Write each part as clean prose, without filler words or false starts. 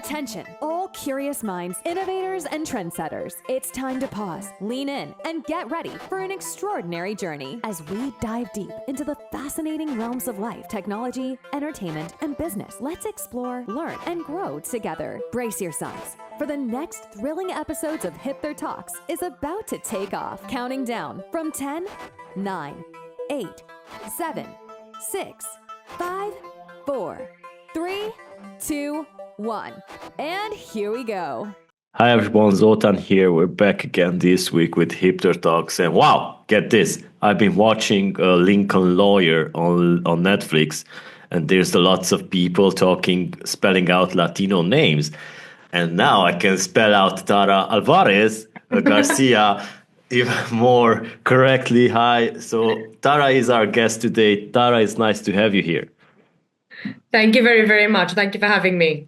Attention, all curious minds, innovators, and trendsetters. It's time to pause, lean in, and get ready for an extraordinary journey as we dive deep into the fascinating realms of life, technology, entertainment, and business. Let's explore, learn, and grow together. Brace yourselves, for the next thrilling episodes of Hipther Talks is about to take off. Counting down from 10, 9, 8, 7, 6, 5, 4, 3, 2, 1. And here we go. Hi everyone, Zoltan here. We're back again this week with Hipther Talks. And wow, get this. I've been watching Lincoln Lawyer on Netflix, and there's lots of people spelling out Latino names. And now I can spell out Tara Alvarez Garcia even more correctly. Hi. So Tara is our guest today. Tara, it's nice to have you here. Thank you very, very much. Thank you for having me.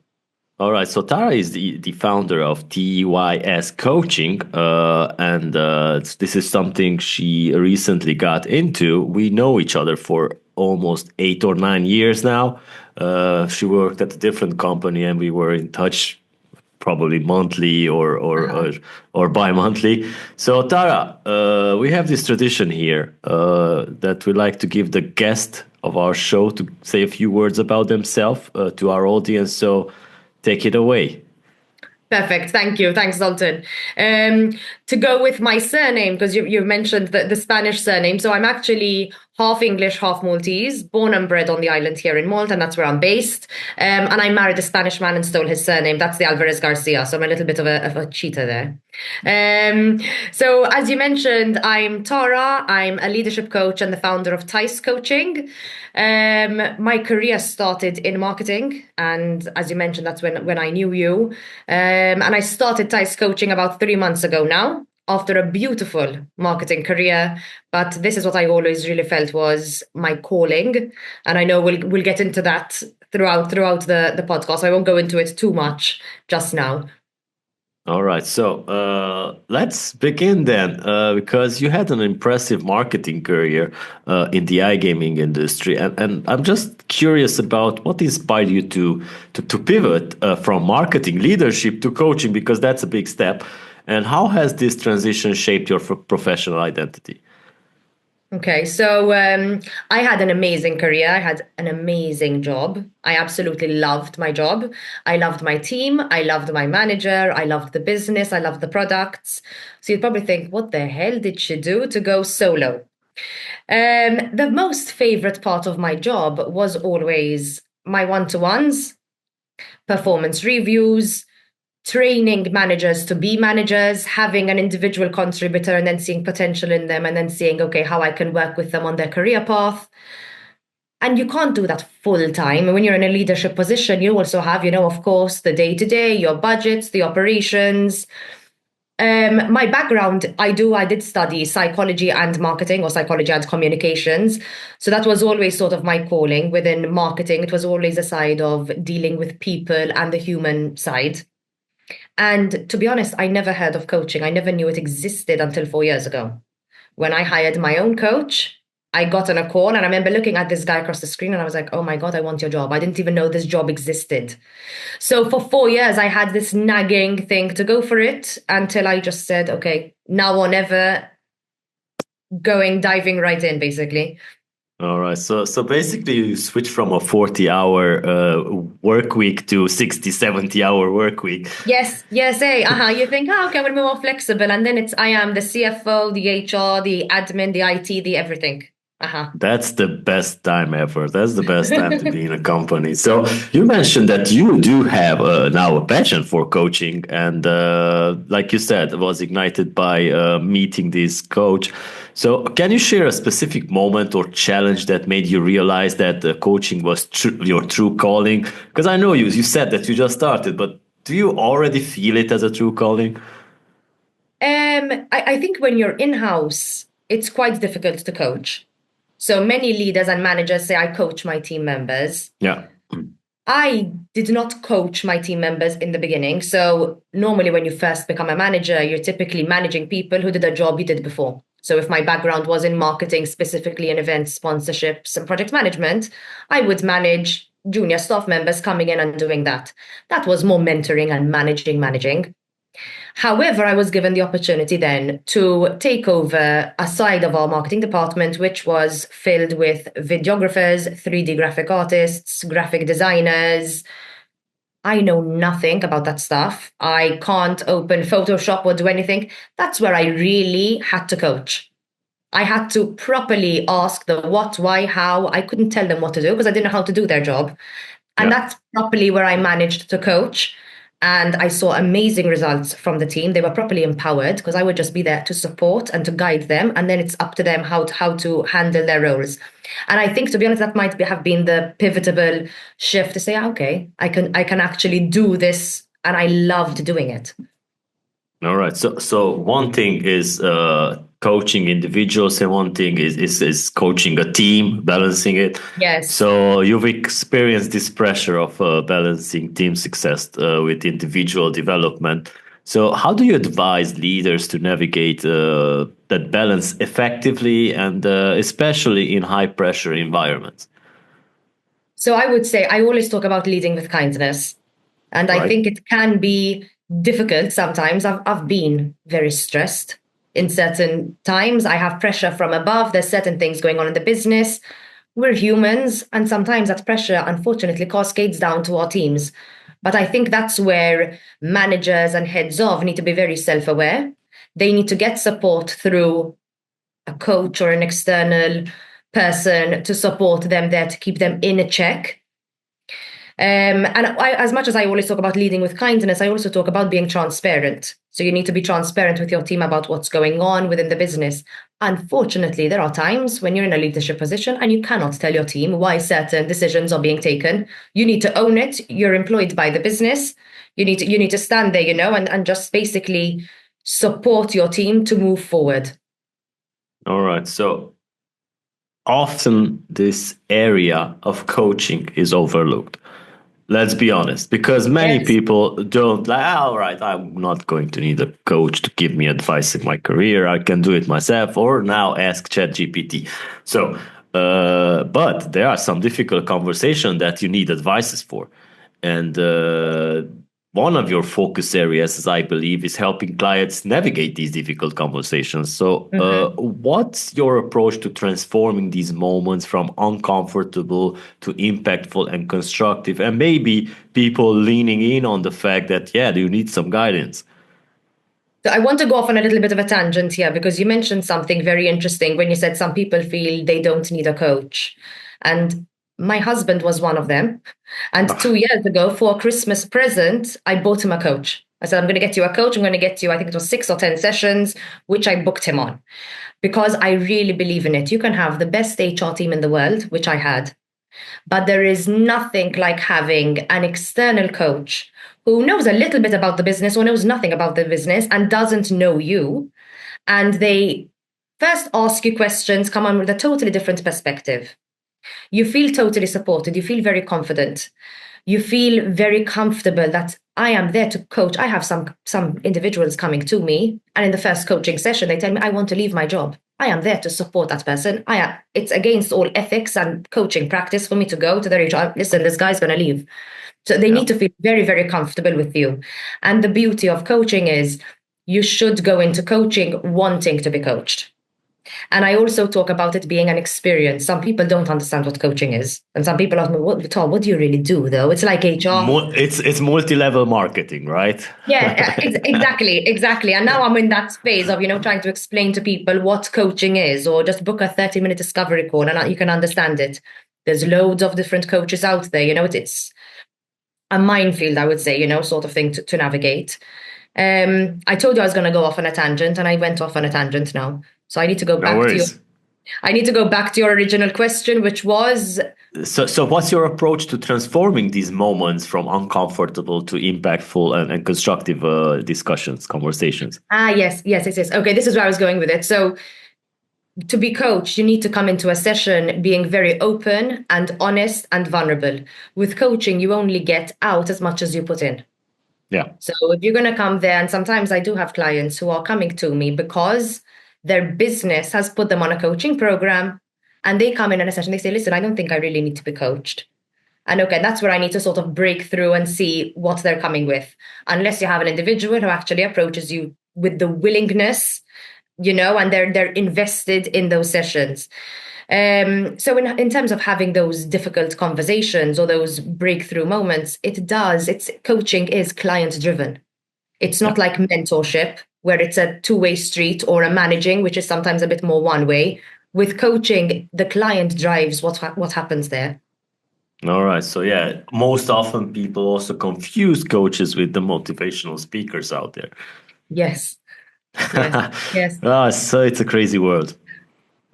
All right, so Tara is the founder of TYS Coaching, and this is something she recently got into. We know each other for almost 8 or 9 years now. She worked at a different company, and we were in touch probably monthly or bi-monthly. So Tara, we have this tradition here that we like to give the guest of our show to say a few words about themselves to our audience. So take it away. Perfect. Thank you. Thanks, Zoltan. To go with my surname, because you mentioned the Spanish surname. So I'm actually half English, half Maltese, born and bred on the island here in Malta, and that's where I'm based. And I married a Spanish man and stole his surname. That's the Alvarez Garcia. So I'm a little bit of a cheater there. So as you mentioned, I'm Tara. I'm a leadership coach and the founder of TYS Coaching. My career started in marketing, and as you mentioned, that's when I knew you. And I started TYS Coaching about 3 months ago now, after a beautiful marketing career. But this is what I always really felt was my calling, and I know we'll get into that throughout the podcast. I won't go into it too much just now. All right, so let's begin then, because you had an impressive marketing career in the iGaming industry, and I'm just curious about what inspired you to pivot from marketing leadership to coaching, because that's a big step. And how has this transition shaped your professional identity? Okay, so I had an amazing career. I had an amazing job. I absolutely loved my job. I loved my team. I loved my manager. I loved the business. I loved the products. So you'd probably think, what the hell did she do to go solo? The most favorite part of my job was always my one-to-ones, performance reviews, training managers to be managers, having an individual contributor and then seeing potential in them and then seeing, okay, how I can work with them on their career path. And you can't do that full time. When you're in a leadership position, you also have, of course, the day-to-day, your budgets, the operations. My background, I did study psychology and marketing, or psychology and communications. So that was always sort of my calling within marketing. It was always a side of dealing with people and the human side. And to be honest, I never heard of coaching. I never knew it existed until 4 years ago. When I hired my own coach, I got on a call and I remember looking at this guy across the screen and I was like, oh my God, I want your job. I didn't even know this job existed. So for 4 years, I had this nagging thing to go for it until I just said, okay, now or never, diving right in, basically. All right. So basically you switch from a 40-hour work week to 60, 70-hour work week. Yes. Hey, you think, okay, I'm going to be more flexible. And then I am the CFO, the HR, the admin, the IT, the everything. That's the best time ever. That's the best time to be in a company. So you mentioned that you do have now a passion for coaching. And like you said, it was ignited by meeting this coach. So can you share a specific moment or challenge that made you realize that coaching was your true calling? Because I know you said that you just started, but do you already feel it as a true calling? I think when you're in-house, it's quite difficult to coach. So many leaders and managers say, I coach my team members. Yeah. I did not coach my team members in the beginning. So normally when you first become a manager, you're typically managing people who did a job you did before. So if my background was in marketing, specifically in events, sponsorships, and project management, I would manage junior staff members coming in and doing that. That was more mentoring and managing. However, I was given the opportunity then to take over a side of our marketing department, which was filled with videographers, 3D graphic artists, graphic designers. I know nothing about that stuff. I can't open Photoshop or do anything. That's where I really had to coach. I had to properly ask the what, why, how. I couldn't tell them what to do because I didn't know how to do their job. And Yeah. that's properly where I managed to coach. And I saw amazing results from the team. They were properly empowered because I would just be there to support and to guide them. And then it's up to them how to handle their roles. And I think, to be honest, that might have been the pivotal shift to say, okay, I can actually do this. And I loved doing it. All right. So one thing is coaching individuals, and one thing is coaching a team, balancing it. Yes. So you've experienced this pressure of balancing team success with individual development. So how do you advise leaders to navigate that balance effectively, and especially in high pressure environments? So I would say I always talk about leading with kindness. And I Right. think it can be difficult sometimes. I've been very stressed in certain times. I have pressure from above. There's certain things going on in the business. We're humans, and sometimes that pressure, unfortunately, cascades down to our teams. But I think that's where managers and heads of need to be very self-aware. They need to get support through a coach or an external person to support them there to keep them in a check. And as much as I always talk about leading with kindness, I also talk about being transparent. So you need to be transparent with your team about what's going on within the business. Unfortunately, there are times when you're in a leadership position and you cannot tell your team why certain decisions are being taken. You need to own it. You're employed by the business. You need to stand there, and just basically support your team to move forward. All right. So often this area of coaching is overlooked. Let's be honest, because many Yes. people don't like, all right, I'm not going to need a coach to give me advice in my career. I can do it myself, or now ask ChatGPT. So, but there are some difficult conversations that you need advices for. And one of your focus areas, as I believe, is helping clients navigate these difficult conversations. So, what's your approach to transforming these moments from uncomfortable to impactful and constructive? And maybe people leaning in on the fact that, yeah, you need some guidance. So I want to go off on a little bit of a tangent here because you mentioned something very interesting when you said some people feel they don't need a coach. And my husband was one of them. And 2 years ago, for a Christmas present, I bought him a coach. I said, I'm going to get you a coach. I'm going to get you, I think it was 6 or 10 sessions, which I booked him on because I really believe in it. You can have the best HR team in the world, which I had, but there is nothing like having an external coach who knows a little bit about the business or knows nothing about the business and doesn't know you. And they first ask you questions, come on with a totally different perspective. You feel totally supported. You feel very confident. You feel very comfortable that I am there to coach. I have some individuals coming to me, and in the first coaching session, they tell me, I want to leave my job. I am there to support that person. It's against all ethics and coaching practice for me to go to the HR. Listen, this guy's going to leave. So they need to feel very, very comfortable with you. And the beauty of coaching is you should go into coaching wanting to be coached. And I also talk about it being an experience. Some people don't understand what coaching is. And some people ask me, Tom, what do you really do, though? It's like HR. It's multi-level marketing, right? Yeah, exactly. And now I'm in that phase of, trying to explain to people what coaching is, or just book a 30-minute discovery call and you can understand it. There's loads of different coaches out there. It's a minefield, I would say, sort of thing to navigate. I told you I was going to go off on a tangent, and I went off on a tangent now. So I need to go back to you. I need to go back to your original question, which was... So what's your approach to transforming these moments from uncomfortable to impactful and constructive discussions, conversations? Yes. Okay, this is where I was going with it. So to be coached, you need to come into a session being very open and honest and vulnerable. With coaching, you only get out as much as you put in. Yeah. So if you're going to come there, and sometimes I do have clients who are coming to me because their business has put them on a coaching program, and they come in a session, they say, listen, I don't think I really need to be coached. And okay, that's where I need to sort of break through and see what they're coming with. Unless you have an individual who actually approaches you with the willingness, and they're invested in those sessions. So in terms of having those difficult conversations or those breakthrough moments, coaching is client driven. It's not like mentorship where it's a two-way street, or a managing, which is sometimes a bit more one way. With coaching, the client drives what happens there. All right. So yeah, most often people also confuse coaches with the motivational speakers out there. Yes. Yes. So it's a crazy world.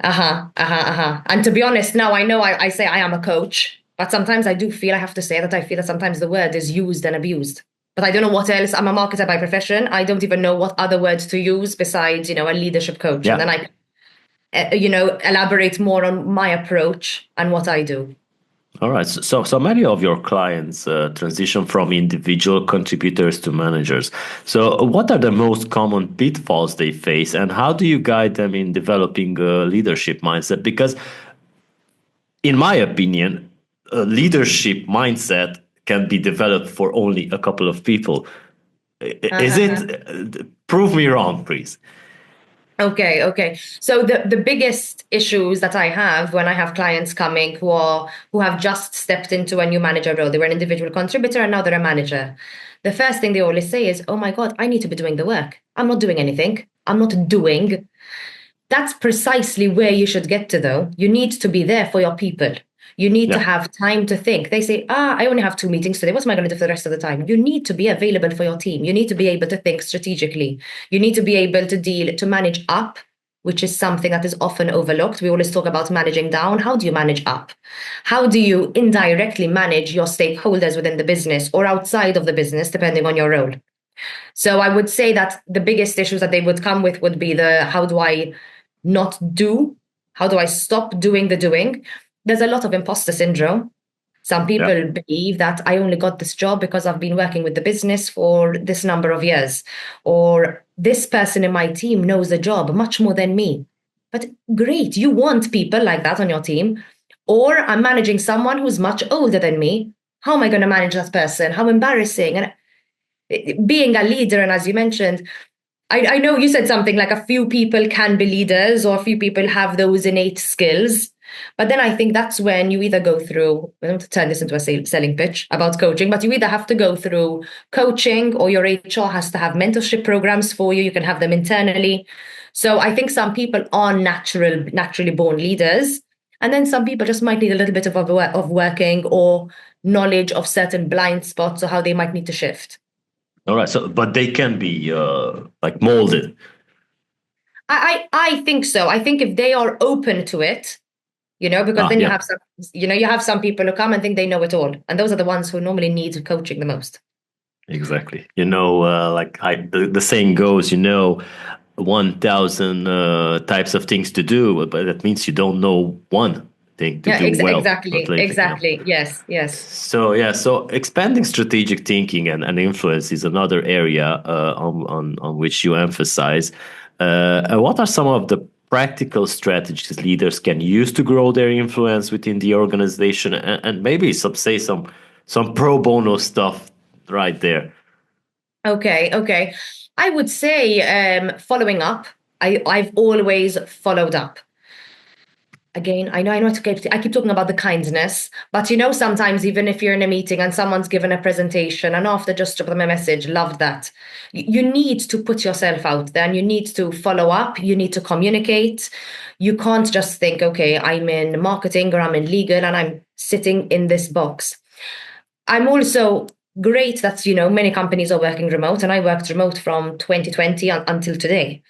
And to be honest, now I know I say I am a coach, but sometimes I have to say that I feel that sometimes the word is used and abused. But I don't know what else. I'm a marketer by profession. I don't even know what other words to use besides, a leadership coach. Yeah. And then I, elaborate more on my approach and what I do. All right. So many of your clients transition from individual contributors to managers. So what are the most common pitfalls they face, and how do you guide them in developing a leadership mindset? Because in my opinion, a leadership mindset can be developed for only a couple of people. Is it? Prove me wrong, please. Okay. So the biggest issues that I have when I have clients coming who have just stepped into a new manager role, they were an individual contributor and now they're a manager. The first thing they always say is, "Oh my God, I need to be doing the work. I'm not doing anything. I'm not doing." That's precisely where you should get to, though. You need to be there for your people. You need to have time to think. They say, I only have 2 meetings today. What am I going to do for the rest of the time? You need to be available for your team. You need to be able to think strategically. You need to be able to manage up, which is something that is often overlooked. We always talk about managing down. How do you manage up? How do you indirectly manage your stakeholders within the business or outside of the business, depending on your role? So I would say that the biggest issues that they would come with would be how do I not do? How do I stop doing the doing? There's a lot of imposter syndrome. Some people believe that I only got this job because I've been working with the business for this number of years, or this person in my team knows the job much more than me. But great, you want people like that on your team. Or I'm managing someone who's much older than me. How am I going to manage that person? How embarrassing. And being a leader, and as you mentioned, I know you said something like a few people can be leaders or a few people have those innate skills. But then I think that's when you either go through, I don't want to turn this into a selling pitch about coaching, but you either have to go through coaching or your HR has to have mentorship programs for you. You can have them internally. So I think some people are naturally born leaders. And then some people just might need a little bit of working or knowledge of certain blind spots or how they might need to shift. All right. So, but they can be like molded. I think so. I think if they are open to it, because then you have some people who come and think they know it all, and those are the ones who normally need coaching the most. Exactly. Like the saying goes, 1,000 types of things to do, but that means you don't know one thing to do well. Exactly. Yes. So expanding strategic thinking and influence is another area on which you emphasize. What are some of the practical strategies leaders can use to grow their influence within the organization, and maybe some pro bono stuff right there? Okay. I would say following up. I've always followed up. Again, I know I keep talking about the kindness, but sometimes even if you're in a meeting and someone's given a presentation and after just drop them a message, loved that. You need to put yourself out there and you need to follow up. You need to communicate. You can't just think, okay, I'm in marketing or I'm in legal and I'm sitting in this box. I'm also great that, many companies are working remote, and I worked remote from 2020 until today.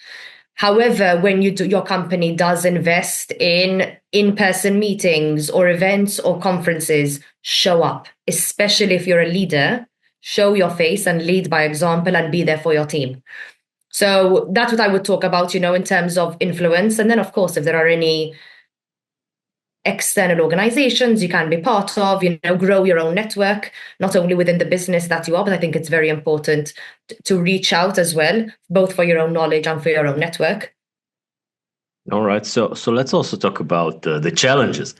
However, when your company does invest in in-person meetings or events or conferences, show up, especially if you're a leader, show your face and lead by example and be there for your team. So that's what I would talk about, in terms of influence. And then, of course, if there are any external organizations you can be part of, grow your own network, not only within the business that you are, but I think it's very important to reach out as well, both for your own knowledge and for your own network. All right. So let's also talk about the challenges.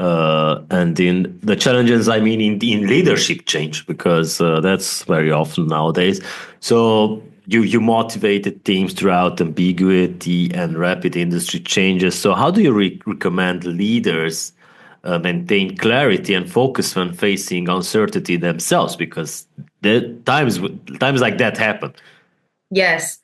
and in the challenges, I mean, in leadership change, because that's very often nowadays. So you motivated teams throughout ambiguity and rapid industry changes. So how do you recommend leaders maintain clarity and focus when facing uncertainty themselves? Because the times like that happen. Yes.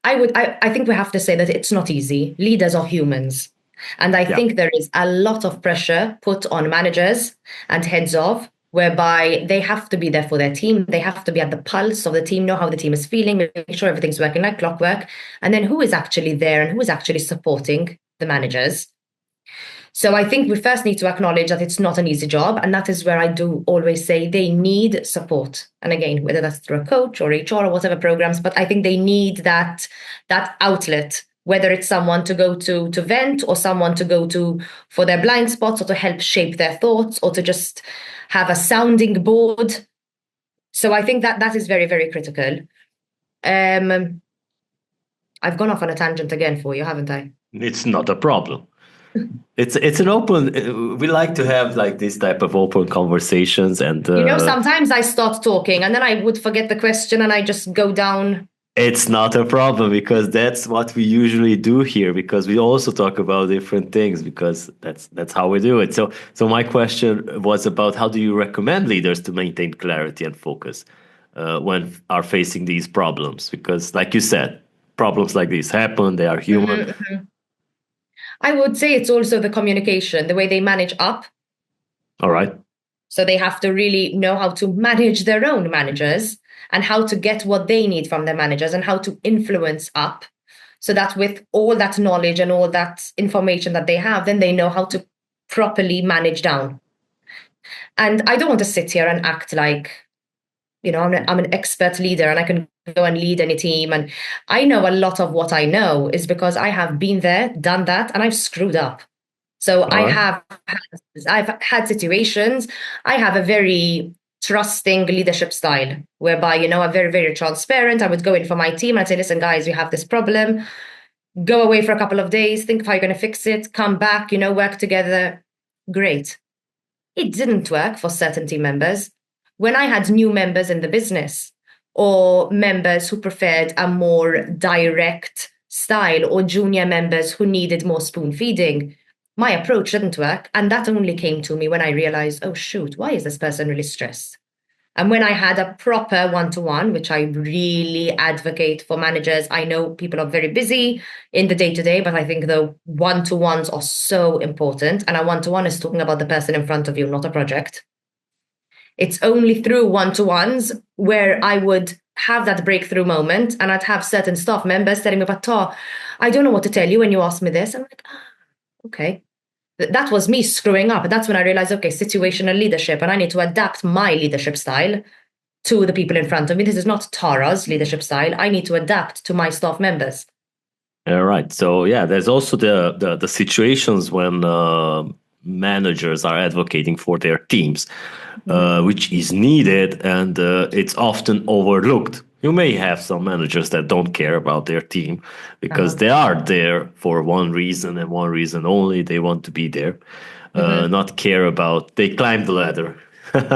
I think we have to say that it's not easy. Leaders are humans. And I Yeah. think there is a lot of pressure put on managers and heads of, whereby they have to be there for their team. They have to be at the pulse of the team, know how the team is feeling, make sure everything's working like clockwork. And then who is actually there and who is actually supporting the managers? So I think we first need to acknowledge that it's not an easy job. And that is where I do always say they need support. And again, whether that's through a coach or HR or whatever programs, but I think they need that outlet, whether it's someone to go to vent, or someone to go to for their blind spots, or to help shape their thoughts, or to just have a sounding board. So I think that is very, very critical. I've gone off on a tangent again for you, haven't I? It's not a problem. It's an open. We like to have like this type of open conversations, and sometimes I start talking and then I would forget the question and I just go down. It's not a problem, because that's what we usually do here. Because we also talk about different things, because that's how we do it. So my question was about, how do you recommend leaders to maintain clarity and focus when are facing these problems? Because, like you said, problems like these happen. They are human. Mm-hmm. I would say it's also the communication, the way they manage up. All right. So they have to really know how to manage their own managers and how to get what they need from their managers and how to influence up, so that with all that knowledge and all that information that they have, then they know how to properly manage down. And I don't want to sit here and act like, I'm an expert leader and I can go and lead any team. And I know a lot of what I know is because I have been there, done that, and I've screwed up. So I've had situations. I have a very trusting leadership style, whereby, I'm very, very transparent. I would go in for my team and I'd say, listen, guys, we have this problem. Go away for a couple of days, think of how you're going to fix it, come back, work together. Great. It didn't work for certain team members. When I had new members in the business, or members who preferred a more direct style, or junior members who needed more spoon feeding, my approach didn't work. And that only came to me when I realized, oh, shoot, why is this person really stressed? And when I had a proper one-to-one, which I really advocate for managers, I know people are very busy in the day-to-day, but I think the one-to-ones are so important. And a one-to-one is talking about the person in front of you, not a project. It's only through one-to-ones where I would have that breakthrough moment, and I'd have certain staff members telling me, but Tara, I don't know what to tell you when you ask me this. I'm like, okay. That was me screwing up. And that's when I realized, okay, situational leadership, and I need to adapt my leadership style to the people in front of me. This is not Tara's leadership style. I need to adapt to my staff members. All right. So yeah, there's also the situations when managers are advocating for their teams, which is needed, and it's often overlooked. You may have some managers that don't care about their team because they are there for one reason and one reason only. They want to be there, not care about. They climb the ladder.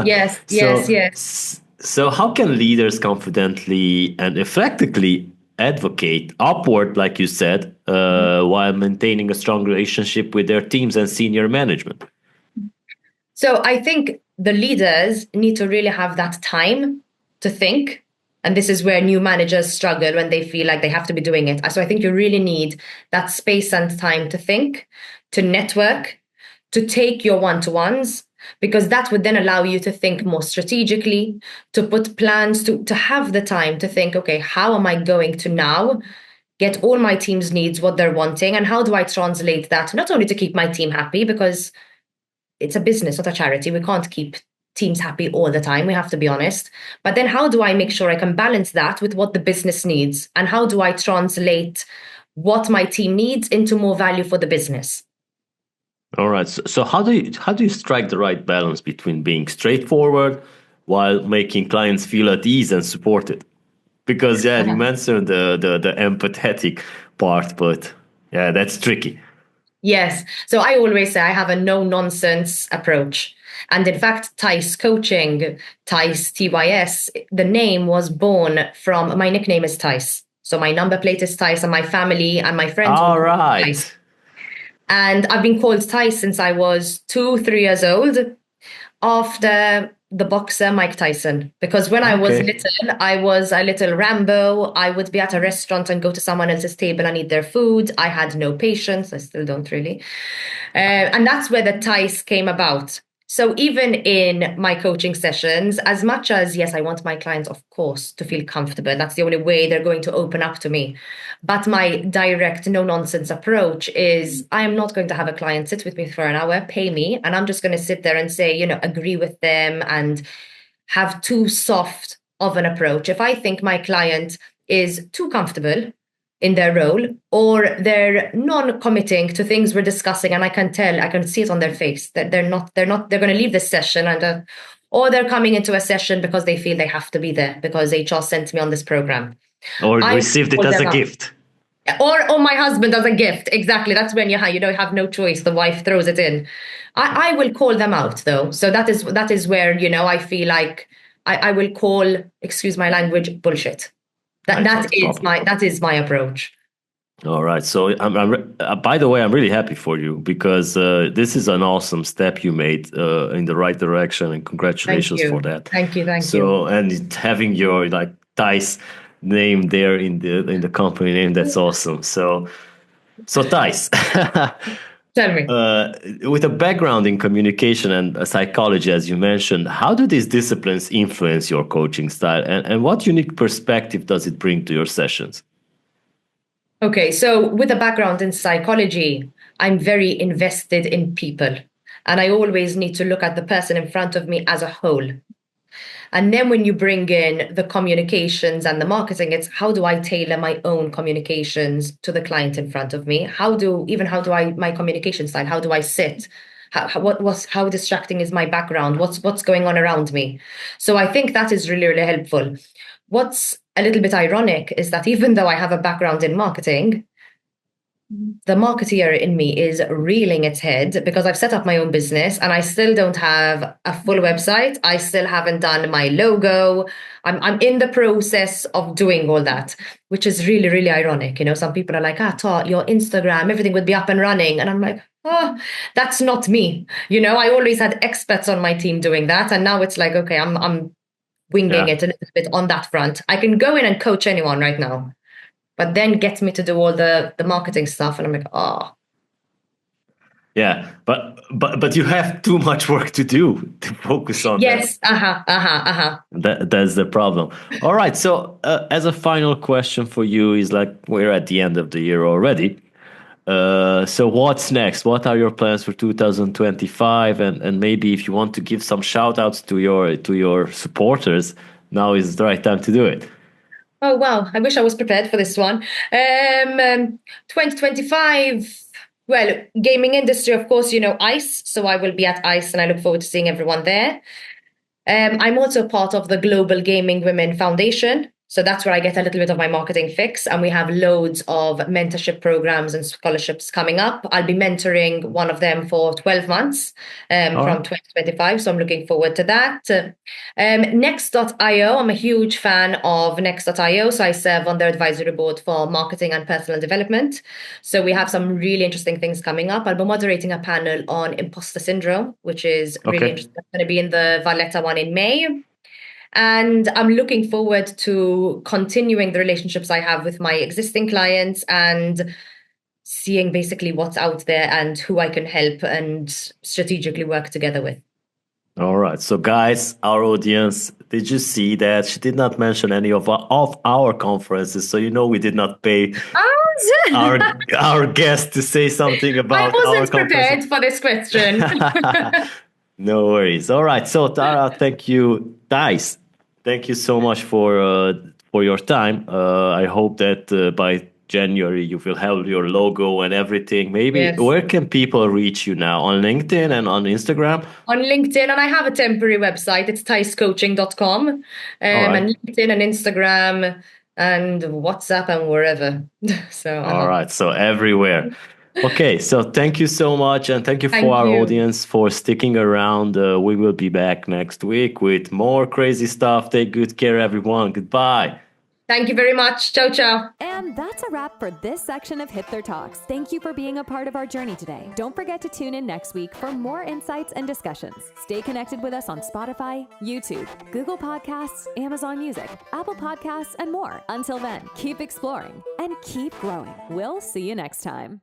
Yes, yes. So how can leaders confidently and effectively advocate upward, like you said, while maintaining a strong relationship with their teams and senior management? So I think the leaders need to really have that time to think. And this is where new managers struggle, when they feel like they have to be doing it. So I think you really need that space and time to think, to network, to take your one-to-ones, because that would then allow you to think more strategically, to put plans, to have the time to think, okay, how am I going to now get all my team's needs, what they're wanting, and how do I translate that, not only to keep my team happy, because it's a business, not a charity. We can't keep teams happy all the time. We have to be honest. But then how do I make sure I can balance that with what the business needs? And how do I translate what my team needs into more value for the business? All right. So how do you strike the right balance between being straightforward while making clients feel at ease and supported? Because you mentioned the empathetic part, but yeah, that's tricky. Yes. So I always say I have a no nonsense approach. And in fact, TYS Coaching, TYS, TYS, the name was born from my nickname is TYS. So my number plate is TYS, and my family and my friends all All call me TYS. right. And I've been called TYS since I was 2, 3 years old, after the boxer Mike Tyson. Because when I was Okay. little, I was a little Rambo. I would be at a restaurant and go to someone else's table and eat their food. I had no patience. I still don't really. And that's where the TYS came about. So even in my coaching sessions, as much as, yes, I want my clients, of course, to feel comfortable. That's the only way they're going to open up to me. But my direct, no nonsense approach is I am not going to have a client sit with me for an hour, pay me, and I'm just going to sit there and say, agree with them and have too soft of an approach. If I think my client is too comfortable in their role, or they're non-committing to things we're discussing, and I can see it on their face that they're going to leave this session, and or they're coming into a session because they feel they have to be there because HR sent me on this program. Or I received it call as them a up. gift. Or my husband as a gift. Exactly. That's when you have no choice. The wife throws it in. I will call them out though. So that is where, I feel like I will call, excuse my language, bullshit. That is my approach. All right. So, by the way, I'm really happy for you because this is an awesome step you made in the right direction, and congratulations for that. Thank you. So, and having your like Thais name there in the company name, that's awesome. So Thais, Tell me. with a background in communication and psychology, as you mentioned, how do these disciplines influence your coaching style, and what unique perspective does it bring to your sessions? Okay, so with a background in psychology, I'm very invested in people. And I always need to look at the person in front of me as a whole. And then when you bring in the communications and the marketing, it's how do I tailor my own communications to the client in front of me? How do I my communication style? How do I sit? How distracting is my background? What's going on around me? So I think that is really, really helpful. What's a little bit ironic is that even though I have a background in marketing, the marketeer in me is reeling its head because I've set up my own business and I still don't have a full website. I still haven't done my logo. I'm in the process of doing all that, which is really, really ironic. Some people are like, Tara, your Instagram, everything would be up and running. And I'm like, oh, that's not me. I always had experts on my team doing that. And now it's like, okay, I'm winging it a little bit on that front. I can go in and coach anyone right now, but then get me to do all the marketing stuff, and I'm like, oh. Yeah, but you have too much work to do to focus on yes. that. That's the problem. All right. So as a final question for you is like we're at the end of the year already. So what's next? What are your plans for 2025? And maybe if you want to give some shout outs to your supporters, now is the right time to do it. Oh, wow. I wish I was prepared for this one. 2025, well, gaming industry, of course, ICE. So I will be at ICE and I look forward to seeing everyone there. I'm also part of the Global Gaming Women Foundation. So that's where I get a little bit of my marketing fix. And we have loads of mentorship programs and scholarships coming up. I'll be mentoring one of them for 12 months from 2025. So I'm looking forward to that. Next.io, I'm a huge fan of Next.io. So I serve on their advisory board for marketing and personal development. So we have some really interesting things coming up. I'll be moderating a panel on imposter syndrome, which is really interesting. It's going to be in the Valletta one in May. And I'm looking forward to continuing the relationships I have with my existing clients and seeing basically what's out there and who I can help and strategically work together with. All right. So guys, our audience, did you see that she did not mention any of our conferences? So we did not pay our guest to say something about our conferences. I wasn't prepared for this question. No worries. All right. So Tara, thank you. Thais, thank you so much for your time. I hope that by January you will have your logo and everything. Maybe where can people reach you now? On LinkedIn and on Instagram? On LinkedIn, and I have a temporary website. It's tyscoaching.com. And LinkedIn and Instagram and WhatsApp and wherever. So all right. So everywhere. Okay, so thank you so much, and thank you Thank for our you. audience for sticking around. We will be back next week with more crazy stuff. Take good care, everyone. Goodbye. Thank you very much. Ciao, ciao. And that's a wrap for this section of Hipther Talks. Thank you for being a part of our journey today. Don't forget to tune in next week for more insights and discussions. Stay connected with us on Spotify, YouTube, Google Podcasts, Amazon Music, Apple Podcasts, and more. Until then, keep exploring and keep growing. We'll see you next time.